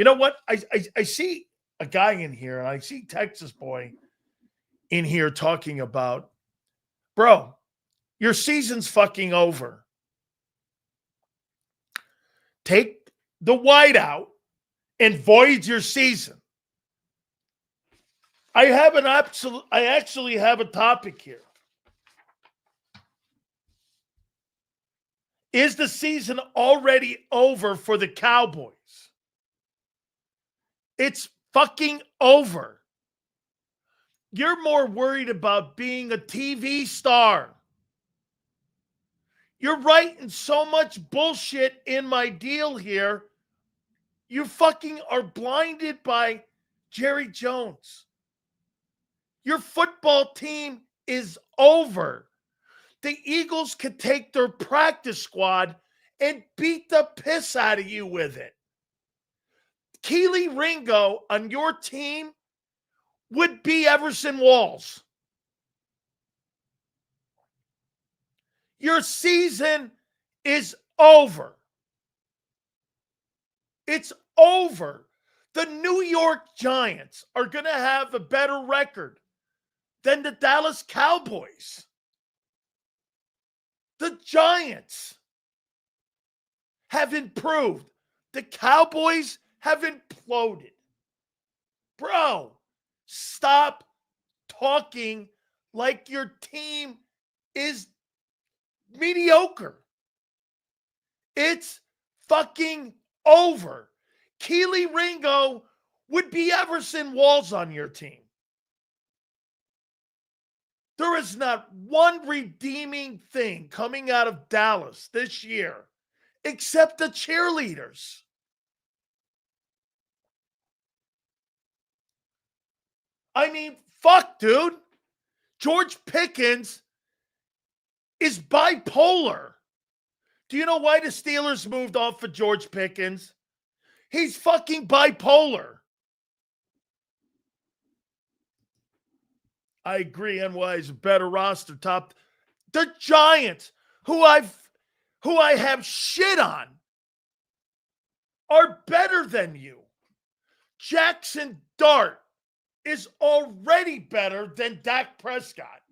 You know what? I see a guy in here, and I see Texas boy in here talking about, bro, your season's fucking over. Take the white out and void your season. I actually have a topic here. Is the season already over for the Cowboys? It's fucking over. You're more worried about being a TV star. You're writing so much bullshit in my deal here. You fucking are blinded by Jerry Jones. Your football team is over. The Eagles could take their practice squad and beat the piss out of you with it. Keely Ringo on your team would be Everson Walls. Your season is over. It's over. The New York Giants are going to have a better record than the Dallas Cowboys. The Giants have improved. The Cowboys have imploded. Bro, stop talking like your team is mediocre. It's fucking over. Keely Ringo would be Everson Walls on your team. There is not one redeeming thing coming out of Dallas this year except the cheerleaders. I mean, fuck, dude. George Pickens is bipolar. Do you know why the Steelers moved off of George Pickens? He's fucking bipolar. I agree. NY is a better roster. Top. The Giants, who I have shit on, are better than you. Jackson Dart is already better than Dak Prescott.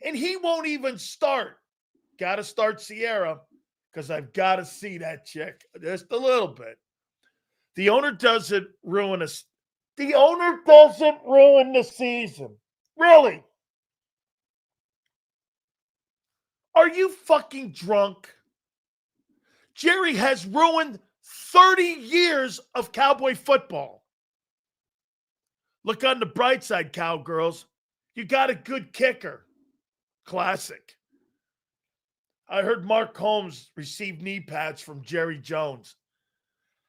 And he won't even start. Got to start Sierra because I've got to see that chick just a little bit. The owner doesn't ruin us. The owner doesn't ruin the season. Really? Are you fucking drunk? Jerry has ruined 30 years of Cowboy football. Look on the bright side, Cowgirls. You got a good kicker. Classic. I heard Mark Holmes received knee pads from Jerry Jones.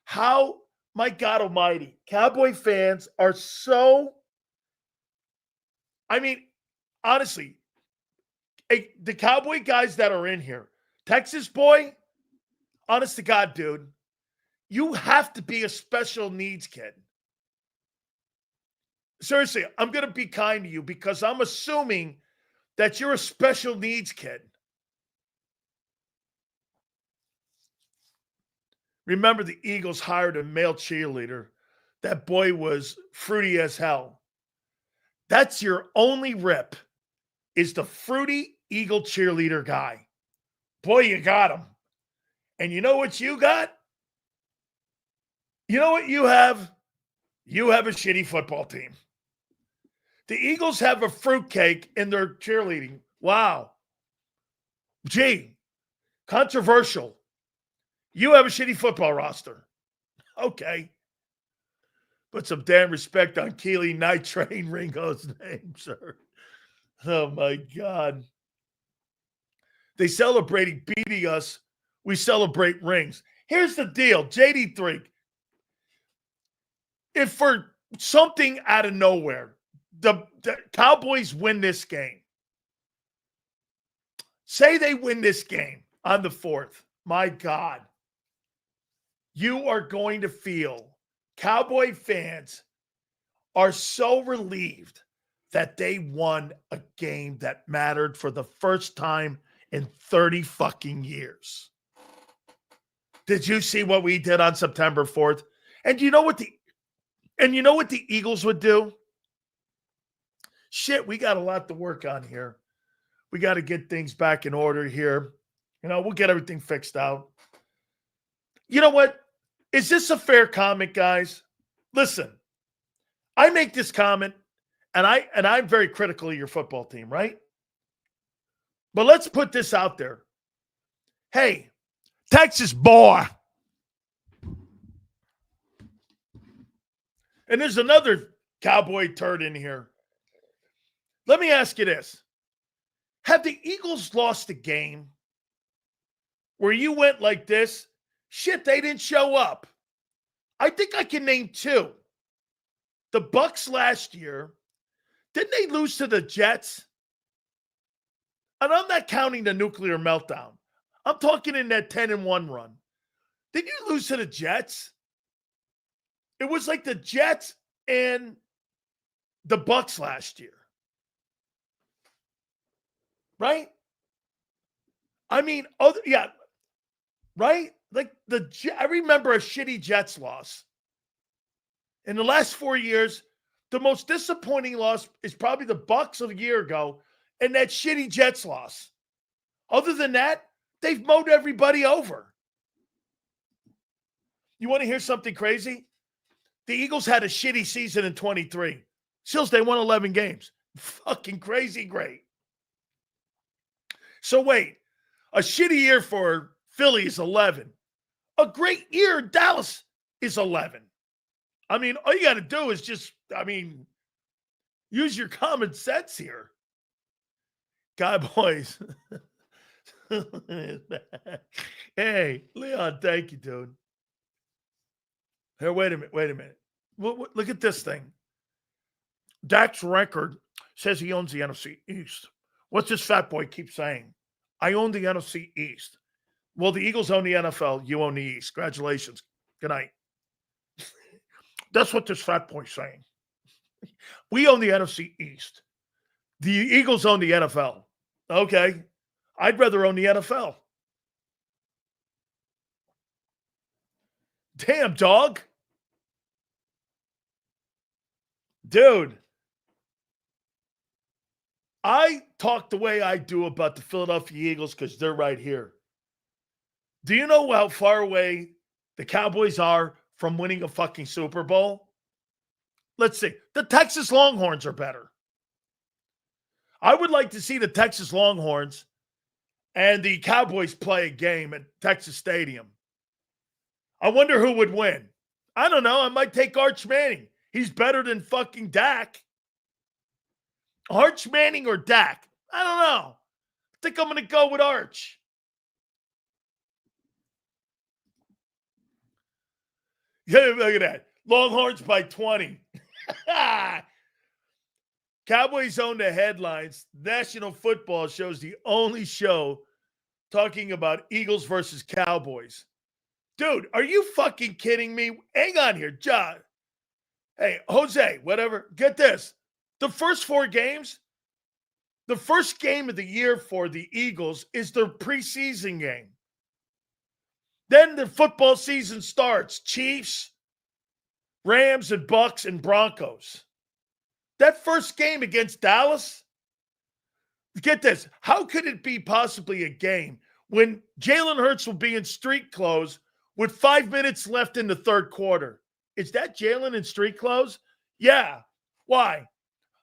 How, my God almighty, Cowboy fans are so, I mean, honestly, the Cowboy guys that are in here, Texas boy, honest to God, dude, you have to be a special needs kid. Seriously, I'm going to be kind to you because I'm assuming that you're a special needs kid. Remember, the Eagles hired a male cheerleader. That boy was fruity as hell. That's your only rip, is the fruity Eagle cheerleader guy. Boy, you got him. And you know what you got? You know what you have? You have a shitty football team. The Eagles have a fruitcake in their cheerleading. Wow. Gee, controversial. You have a shitty football roster. Okay. Put some damn respect on Keely Night Train Ringo's name, sir. Oh, my God. They celebrating beating us. We celebrate rings. Here's the deal, JD3. If for something out of nowhere, the Cowboys win this game. Say they win this game on the 4th. My God. You are going to feel Cowboy fans are so relieved that they won a game that mattered for the first time in 30 fucking years. Did you see what we did on September 4th? And you know what the Eagles would do? Shit, we got a lot to work on here. We got to get things back in order here. We'll get everything fixed out. You know what? Is this a fair comment, guys? Listen, I make this comment, and I'm very critical of your football team, right? But let's put this out there. Hey, Texas boy. And there's another Cowboy turd in here. Let me ask you this. Have the Eagles lost a game where you went like this? Shit, they didn't show up. I think I can name two. The Bucks last year, didn't they lose to the Jets? And I'm not counting the nuclear meltdown. I'm talking in that 10-1 run. Did you lose to the Jets? It was like the Jets and the Bucks last year. Right? I mean, right? Like I remember a shitty Jets loss. In the last 4 years, the most disappointing loss is probably the Bucks of a year ago and that shitty Jets loss. Other than that, they've mowed everybody over. You want to hear something crazy? The Eagles had a shitty season in 23. Sills, they won 11 games. Fucking crazy great. So wait, a shitty year for Philly is 11. A great year, Dallas is 11. I mean, all you got to do is use your common sense here. Cowboys. Hey, Leon, thank you, dude. Here, wait a minute. Look at this thing. Dak's record says he owns the NFC East. What's this fat boy keep saying? I own the NFC East. Well, the Eagles own the NFL. You own the East. Congratulations. Good night. That's what this fat boy's saying. We own the NFC East. The Eagles own the NFL. Okay. I'd rather own the NFL. Damn, dog. Dude. I talk the way I do about the Philadelphia Eagles because they're right here. Do you know how far away the Cowboys are from winning a fucking Super Bowl? Let's see. The Texas Longhorns are better. I would like to see the Texas Longhorns and the Cowboys play a game at Texas Stadium. I wonder who would win. I don't know. I might take Arch Manning. He's better than fucking Dak. Arch Manning or Dak? I don't know. I think I'm going to go with Arch. Yeah, look at that. Longhorns by 20. Cowboys own the headlines. National Football shows the only show talking about Eagles versus Cowboys. Dude, are you fucking kidding me? Hang on here, John. Hey, Jose, whatever. Get this. The first 4 games, the first game of the year for the Eagles is their preseason game. Then the football season starts. Chiefs, Rams, and Bucks, and Broncos. That first game against Dallas, get this. How could it be possibly a game when Jalen Hurts will be in street clothes with 5 minutes left in the third quarter? Is that Jalen in street clothes? Yeah. Why?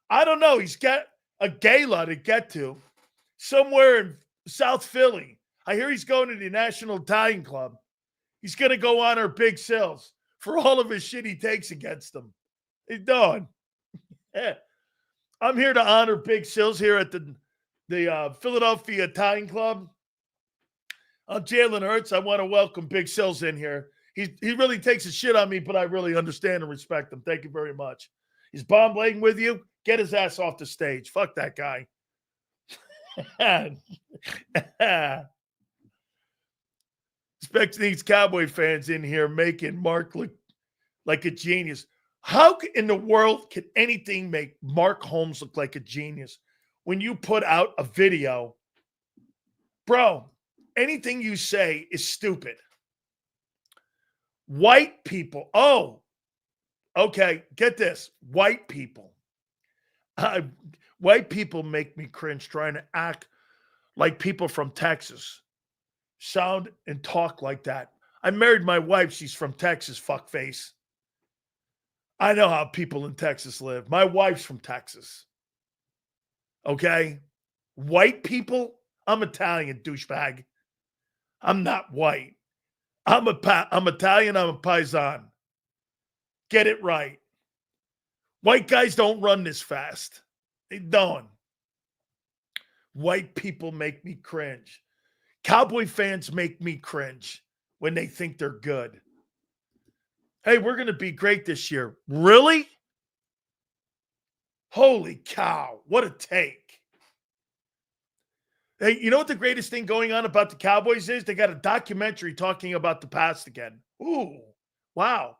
I don't know. He's got a gala to get to somewhere in South Philly. I hear he's going to the National Italian Club. He's going to go honor Big Sills for all of his shit he takes against him. He's doing. Yeah. I'm here to honor Big Sills here at the Philadelphia Italian Club. I'm Jalen Hurts. I want to welcome Big Sills in here. He really takes a shit on me, but I really understand and respect him. Thank you very much. He's bomb-legging with you. Get his ass off the stage. Fuck that guy. Expect these Cowboy fans in here making Mark look like a genius. How in the world can anything make Mark Holmes look like a genius when you put out a video? Bro, anything you say is stupid. White people. Oh, okay. Get this. White people. White people make me cringe trying to act like people from Texas. Sound and talk like that. I married my wife. She's from Texas, fuckface. I know how people in Texas live. My wife's from Texas. Okay? White people? I'm Italian, douchebag. I'm not white. I'm Italian. I'm a paisan. Get it right. White guys don't run this fast. They don't. White people make me cringe. Cowboy fans make me cringe when they think they're good. Hey, we're going to be great this year. Really? Holy cow. What a take. Hey, you know what the greatest thing going on about the Cowboys is? They got a documentary talking about the past again. Ooh, wow.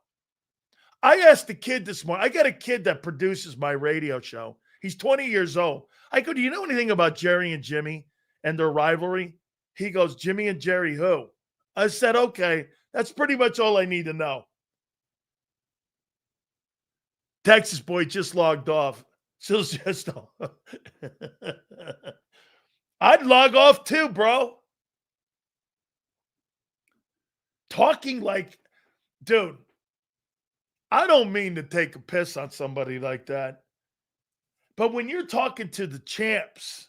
I asked the kid this morning. I got a kid that produces my radio show. He's 20 years old. I go, do you know anything about Jerry and Jimmy and their rivalry? He goes, Jimmy and Jerry who? I said, okay, that's pretty much all I need to know. Texas boy just logged off. I'd log off too, bro. Talking like, dude, I don't mean to take a piss on somebody like that. But when you're talking to the champs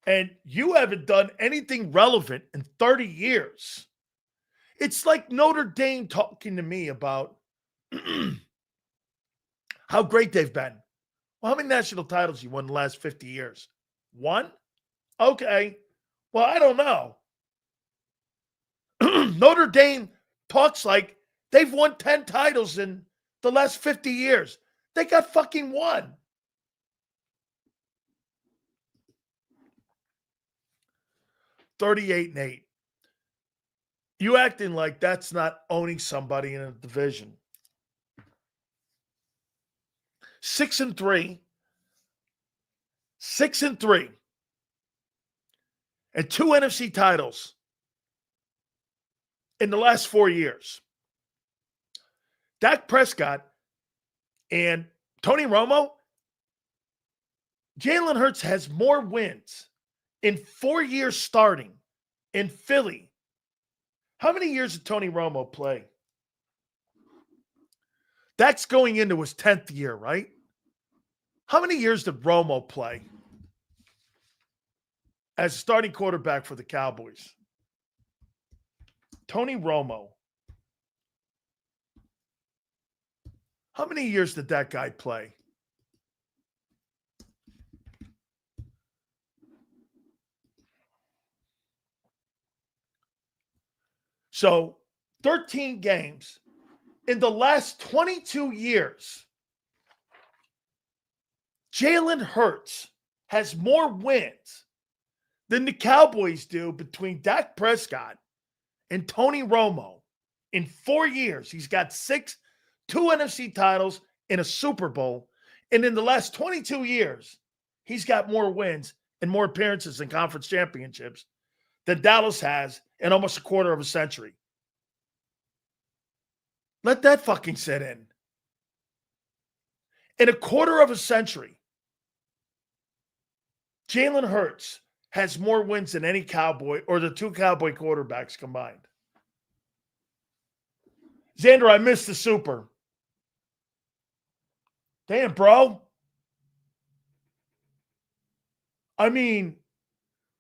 and you haven't done anything relevant in 30 years, it's like Notre Dame talking to me about how great they've been. Well, how many national titles you won in the last 50 years? One? Okay. Well, I don't know. Notre Dame talks like they've won 10 titles in the last 50 years. They got fucking one. $38-8. You acting like that's not owning somebody in a division. 6-3. 6-3. And 2 NFC titles in the last 4 years. Dak Prescott and Tony Romo, Jalen Hurts has more wins in 4 years starting in Philly. How many years did Tony Romo play? That's going into his 10th year, right? How many years did Romo play as starting quarterback for the Cowboys? Tony Romo. How many years did that guy play? So 13 games in the last 22 years. Jalen Hurts has more wins than the Cowboys do between Dak Prescott and Tony Romo in 4 years. He's got 2 NFC titles and a Super Bowl. And in the last 22 years, he's got more wins and more appearances in conference championships than Dallas has in almost a quarter of a century. Let that fucking sit in. In a quarter of a century, Jalen Hurts has more wins than any Cowboy or the 2 Cowboy quarterbacks combined. Xander, I missed the Super. Damn, bro. I mean,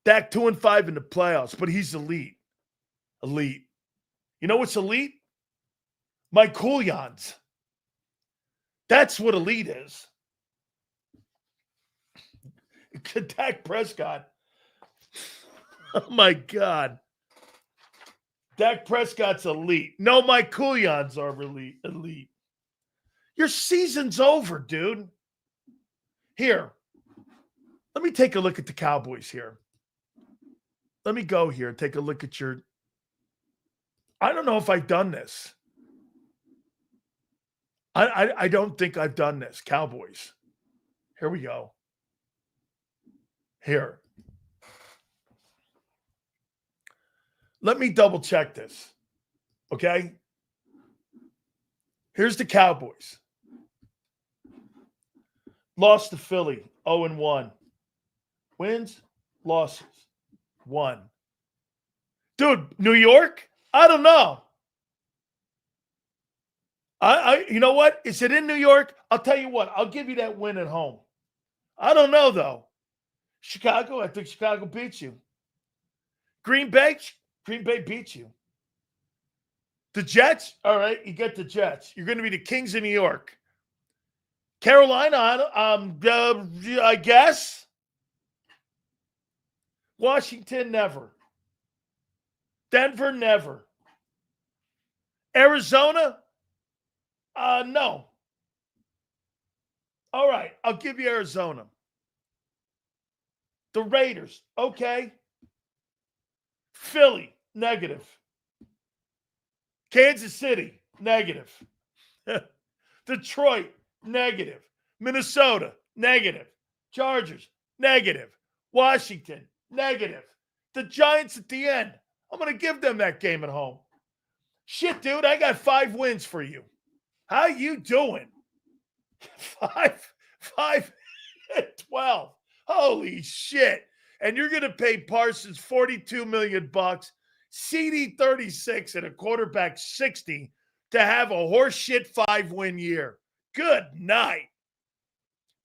Dak 2-5 in the playoffs, but he's elite. Elite. You know what's elite? My Coolions. That's what elite is. Dak Prescott. Oh, my God. Dak Prescott's elite. No, my Coolions are elite. Your season's over, dude. Here. Let me take a look at the Cowboys here. Let me go here and take a look at your... I don't know if I've done this. I don't think I've done this. Cowboys. Here we go. Here. Let me double check this. Okay? Here's the Cowboys. Lost to Philly, 0-1. Wins, losses, 1. Dude, New York? I don't know. You know what? Is it in New York? I'll tell you what. I'll give you that win at home. I don't know, though. Chicago? I think Chicago beats you. Green Bay? Green Bay beats you. The Jets? All right, you get the Jets. You're going to be the Kings of New York. Carolina, I guess. Washington, never. Denver, never. Arizona? No. All right, I'll give you Arizona. The Raiders, okay. Philly, negative. Kansas City, negative. Detroit, negative. Minnesota, negative. Chargers, negative. Washington, negative. The Giants at the end, I'm going to give them that game at home. Shit, dude, I got 5 wins for you. How you doing? 5, 12. Holy shit. And you're going to pay Parsons $42 million, CD 36 and a quarterback 60 to have a horseshit 5-win year. Good night.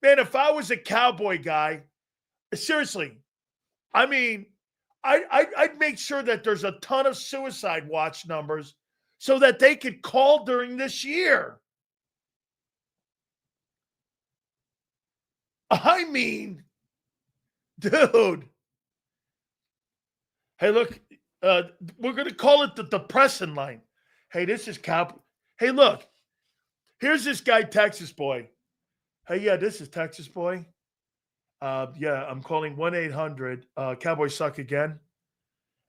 Man, if I was a Cowboy guy, seriously, I mean, I'd make sure that there's a ton of suicide watch numbers so that they could call during this year. I mean, dude. Hey, look, we're going to call it the depressing line. Hey, this is Cowboy. Hey, look, here's this guy, Texas boy. Hey, yeah, this is Texas boy. Yeah, I'm calling 1-800 Cowboys suck again.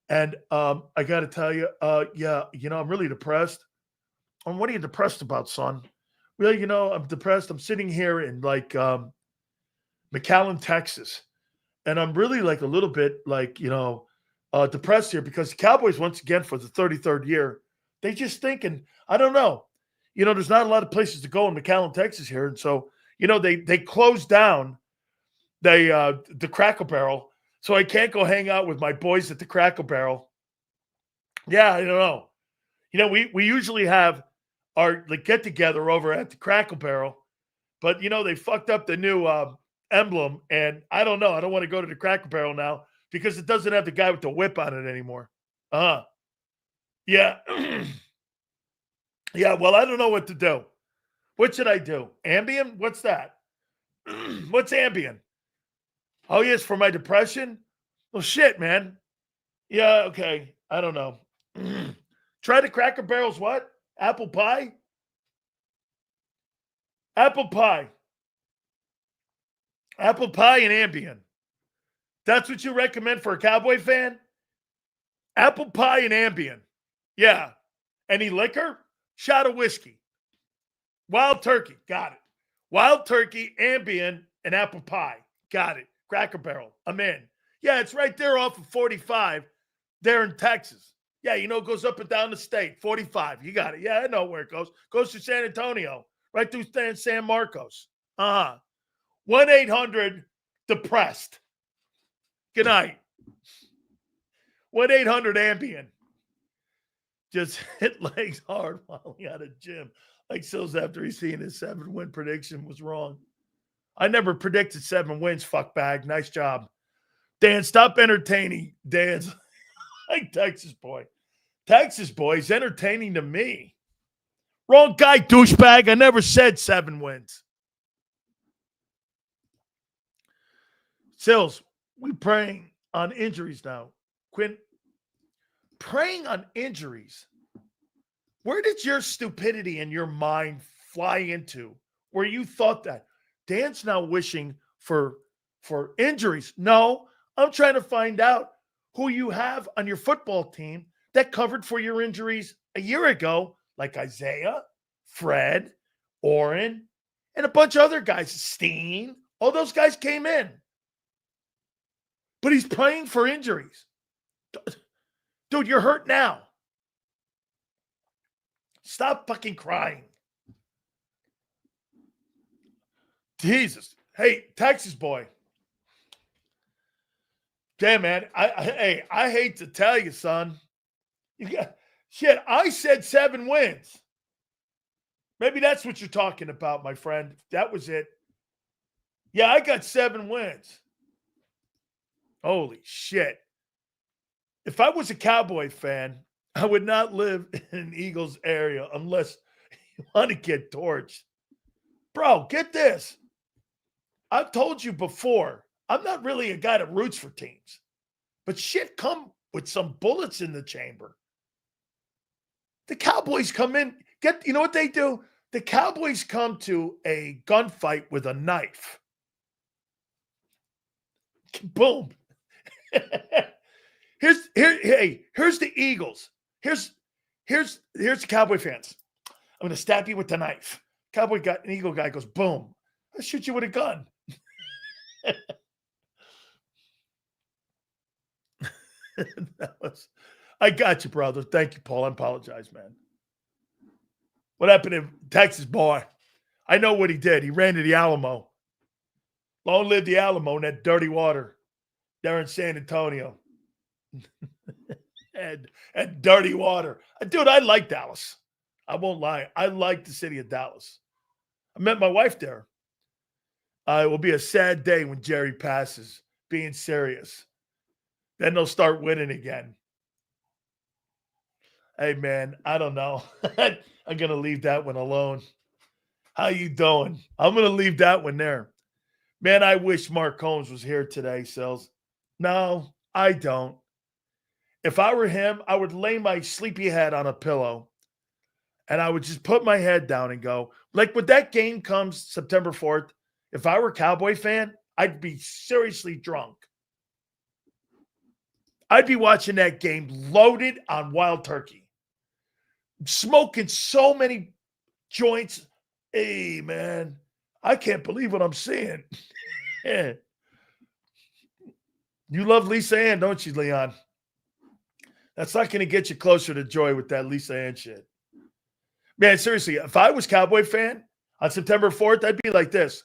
And I got to tell you, yeah, I'm really depressed. What are you depressed about, son? Well, I'm depressed. I'm sitting here in McAllen, Texas. And I'm really a little bit depressed here because the Cowboys, once again, for the 33rd year, they just thinking, I don't know. There's not a lot of places to go in McAllen, Texas here. And so, they closed down the Cracker Barrel. So I can't go hang out with my boys at the Cracker Barrel. Yeah, I don't know. We usually have our get together over at the Cracker Barrel, but they fucked up the new emblem, and I don't know. I don't want to go to the Cracker Barrel now because it doesn't have the guy with the whip on it anymore. Yeah. Yeah, well, I don't know what to do. What should I do? Ambien? What's that? What's Ambien? Oh, yes, for my depression? Well, shit, man. Yeah, okay. I don't know. Try the Cracker Barrel's what? Apple pie? Apple pie. Apple pie and Ambien. That's what you recommend for a Cowboy fan? Apple pie and Ambien. Yeah. Any liquor? Shot of whiskey. Wild turkey. Got it. Wild turkey, Ambien, and apple pie. Got it. Cracker Barrel. I'm in. Yeah, it's right there off of 45 there in Texas. Yeah, it goes up and down the state. 45. You got it. Yeah, I know where it goes. Goes to San Antonio. Right through San Marcos. 1-800 depressed. Good night. 1-800 Ambien. Just hit legs hard while he at a gym. Like Sills after he's seen his 7-win prediction was wrong. I never predicted 7 wins, fuckbag. Nice job. Dan, stop entertaining. Dan's like Texas boy. Texas boy's entertaining to me. Wrong guy, douchebag. I never said 7 wins. Sills, we praying on injuries now. Quinn, preying on injuries. Where did your stupidity and your mind fly into where you thought that? Dan's now wishing for injuries. No, I'm trying to find out who you have on your football team that covered for your injuries a year ago, like Isaiah, Fred, Oren, and a bunch of other guys. Steen, all those guys came in. But he's praying for injuries. Dude, you're hurt now. Stop fucking crying. Jesus. Hey, Texas boy. Damn, man. I hate to tell you, son. Shit, I said 7 wins. Maybe that's what you're talking about, my friend. That was it. Yeah, I got 7 wins. Holy shit. If I was a Cowboy fan, I would not live in an Eagles area unless you want to get torched. Bro, get this. I've told you before, I'm not really a guy that roots for teams. But shit come with some bullets in the chamber. The Cowboys come in, you know what they do? The Cowboys come to a gunfight with a knife. Boom. Here's the Eagles. Here's the Cowboy fans. I'm gonna stab you with the knife. An Eagle guy goes, boom. I'll shoot you with a gun. I got you, brother. Thank you, Paul. I apologize, man. What happened to Texas boy? I know what he did. He ran to the Alamo. Long live the Alamo and that dirty water there in San Antonio. and dirty water. Dude, I like Dallas. I won't lie. I like the city of Dallas. I met my wife there. It will be a sad day when Jerry passes, being serious. Then they'll start winning again. Hey, man, I don't know. I'm going to leave that one alone. How you doing? I'm going to leave that one there. Man, I wish Mark Holmes was here today, Sills. No, I don't. If I were him, I would lay my sleepy head on a pillow and I would just put my head down and go. Like when that game comes September 4th, if I were a Cowboy fan, I'd be seriously drunk. I'd be watching that game loaded on wild turkey. Smoking so many joints. Hey, man, I can't believe what I'm seeing. You love Lisa Ann, don't you, Leon? That's not going to get you closer to joy with that Lisa Ann shit. Man, seriously, if I was Cowboy fan on September 4th, I'd be like this.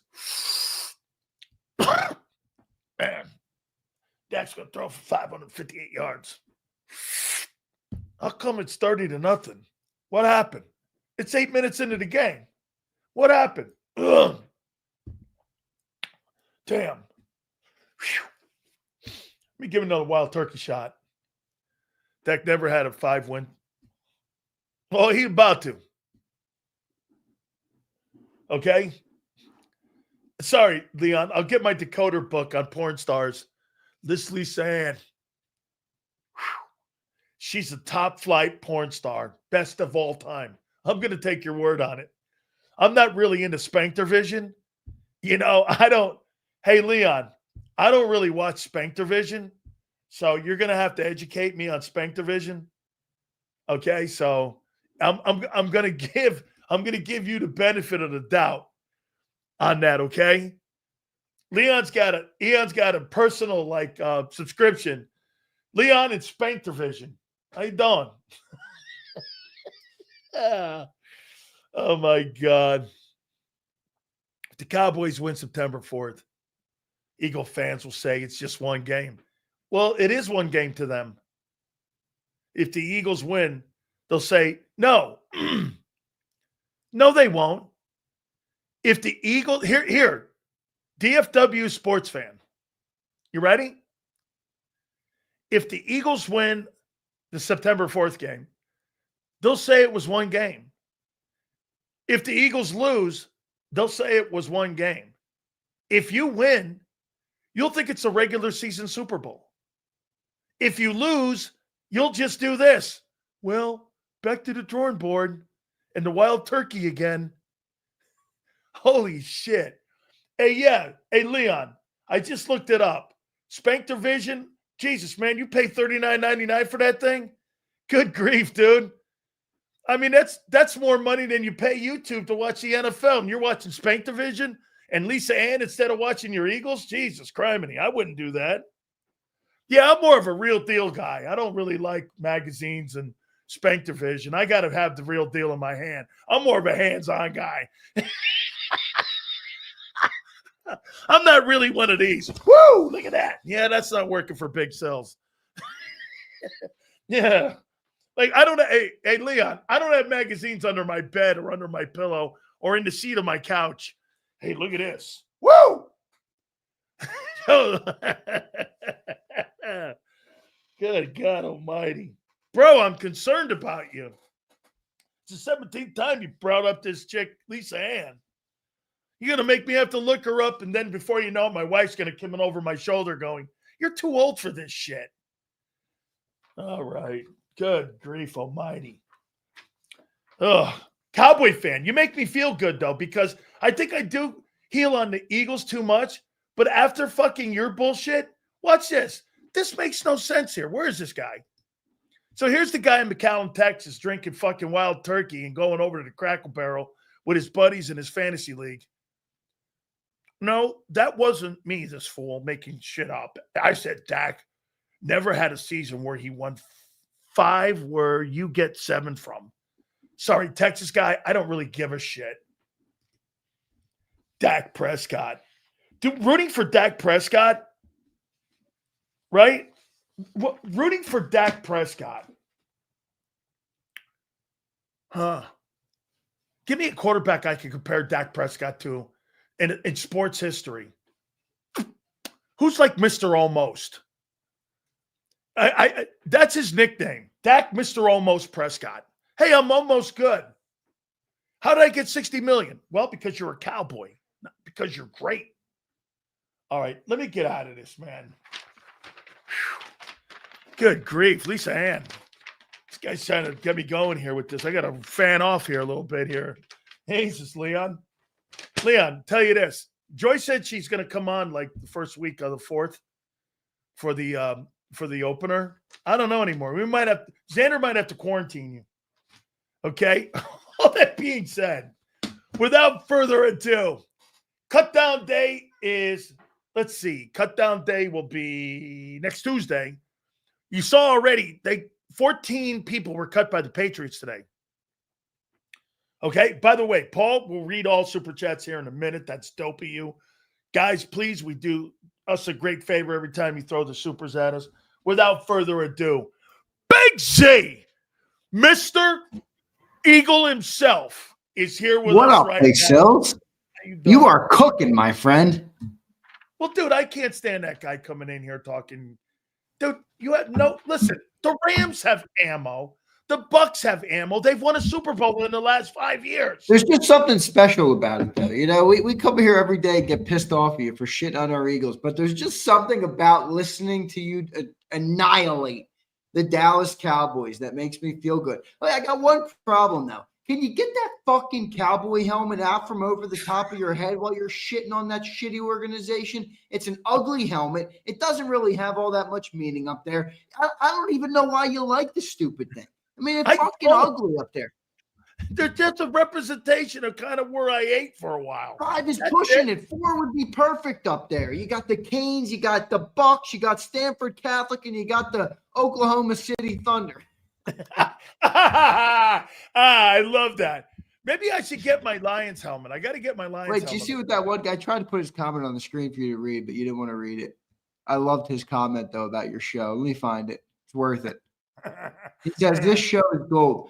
Man, Dak's going to throw for 558 yards. How come it's 30-0? What happened? It's 8 minutes into the game. What happened? Ugh. Damn. Whew. Let me give another wild turkey shot. Dak never had a 5-win. Well, he's about to. Okay? Sorry, Leon. I'll get my decoder book on porn stars. This Lisa Ann. She's a top flight porn star. Best of all time. I'm going to take your word on it. I'm not really into Spanktervision. You know, I don't. Hey, Leon, I don't really watch Spanktervision. So you're going to have to educate me on Spanktervision. Okay? So I'm going to give you the benefit of the doubt on that, okay? Leon's got a personal subscription. Leon and Spanktervision. How you doing? Oh my God. If the Cowboys win September 4th, Eagle fans will say it's just one game. Well, it is one game to them. If the Eagles win, they'll say, no. No, they won't. If the Eagles, here, DFW sports fan, you ready? If the Eagles win the September 4th game, they'll say it was one game. If the Eagles lose, they'll say it was one game. If you win, you'll think it's a regular season Super Bowl. If you lose, you'll just do this. Well, back to the drawing board and the wild turkey again. Holy shit. Hey, yeah. Hey, Leon, I just looked it up. Spanktervision. Jesus, man, you pay $39.99 for that thing? Good grief, dude. I mean, that's more money than you pay YouTube to watch the NFL. And you're watching Spanktervision and Lisa Ann instead of watching your Eagles? Jesus criminy, I wouldn't do that. Yeah, I'm more of a real deal guy. I don't really like magazines and Spank division. I got to have the real deal in my hand. I'm more of a hands-on guy. I'm not really one of these. Woo! Look at that. Yeah, that's not working for big cells. Yeah. Like, I don't know. Hey, Leon, I don't have magazines under my bed or under my pillow or in the seat of my couch. Hey, look at this. Woo! Good God almighty. Bro, I'm concerned about you. It's the 17th time you brought up this chick, Lisa Ann. You're going to make me have to look her up, and then before you know it, my wife's going to come in over my shoulder going, you're too old for this shit. All right. Good grief almighty. Ugh. Cowboy fan. You make me feel good, though, because I think I do heel on the Eagles too much, but after fucking your bullshit, watch this. This makes no sense here. Where is this guy? So here's the guy in McAllen, Texas, drinking fucking wild turkey and going over to the Crackle Barrel with his buddies in his fantasy league. No, that wasn't me, this fool, making shit up. I said Dak never had a season where he won 5 where you get 7 from. Sorry, Texas guy, I don't really give a shit. Dak Prescott. Dude, rooting for Dak Prescott, right? Rooting for Dak Prescott. Huh. Give me a quarterback I can compare Dak Prescott to in sports history. Who's like Mr. Almost? That's his nickname. Dak Mr. Almost Prescott. Hey, I'm almost good. How did I get $60 million? Well, because you're a Cowboy, not because you're great. All right, let me get out of this, man. Good grief, Lisa Ann. This guy's trying to get me going here with this. I got to fan off here a little bit here. Hey, this is Leon. Leon, tell you this. Joy said she's going to come on like the first week of the 4th for the opener. I don't know anymore. Xander might have to quarantine you. Okay? All that being said, without further ado, cut down day is, let's see, cut down day will be next Tuesday. You saw already, 14 people were cut by the Patriots today. Okay? By the way, Paul will read all super chats here in a minute. That's dope of you. Guys, please, we do us a great favor every time you throw the supers at us. Without further ado, Big Z, Mr. Eagle himself, is here with us up, right Big now. Sills? You are cooking, my friend. Well, dude, I can't stand that guy coming in here talking. Dude, you have no – listen, the Rams have ammo. The Bucks have ammo. They've won a Super Bowl in the last 5 years. There's just something special about it, though. You know, we come here every day and get pissed off at you for shitting on our Eagles, but there's just something about listening to you annihilate the Dallas Cowboys that makes me feel good. I got one problem, though. Can you get that fucking Cowboy helmet out from over the top of your head while you're shitting on that shitty organization? It's an ugly helmet. It doesn't really have all that much meaning up there. I don't even know why you like the stupid thing. I mean, it's fucking ugly up there. They're just a representation of kind of where I ate for a while. 5 is pushing it. 4 would be perfect up there. You got the Canes, you got the Bucks, you got Stanford Catholic, and you got the Oklahoma City Thunder. I love that. Maybe I should get my Lions helmet. I got to get my Lions helmet. Wait, did you see what that one guy tried to put his comment on the screen for you to read, but you didn't want to read it? I loved his comment, though, about your show. Let me find it. It's worth it. He says, this show is gold.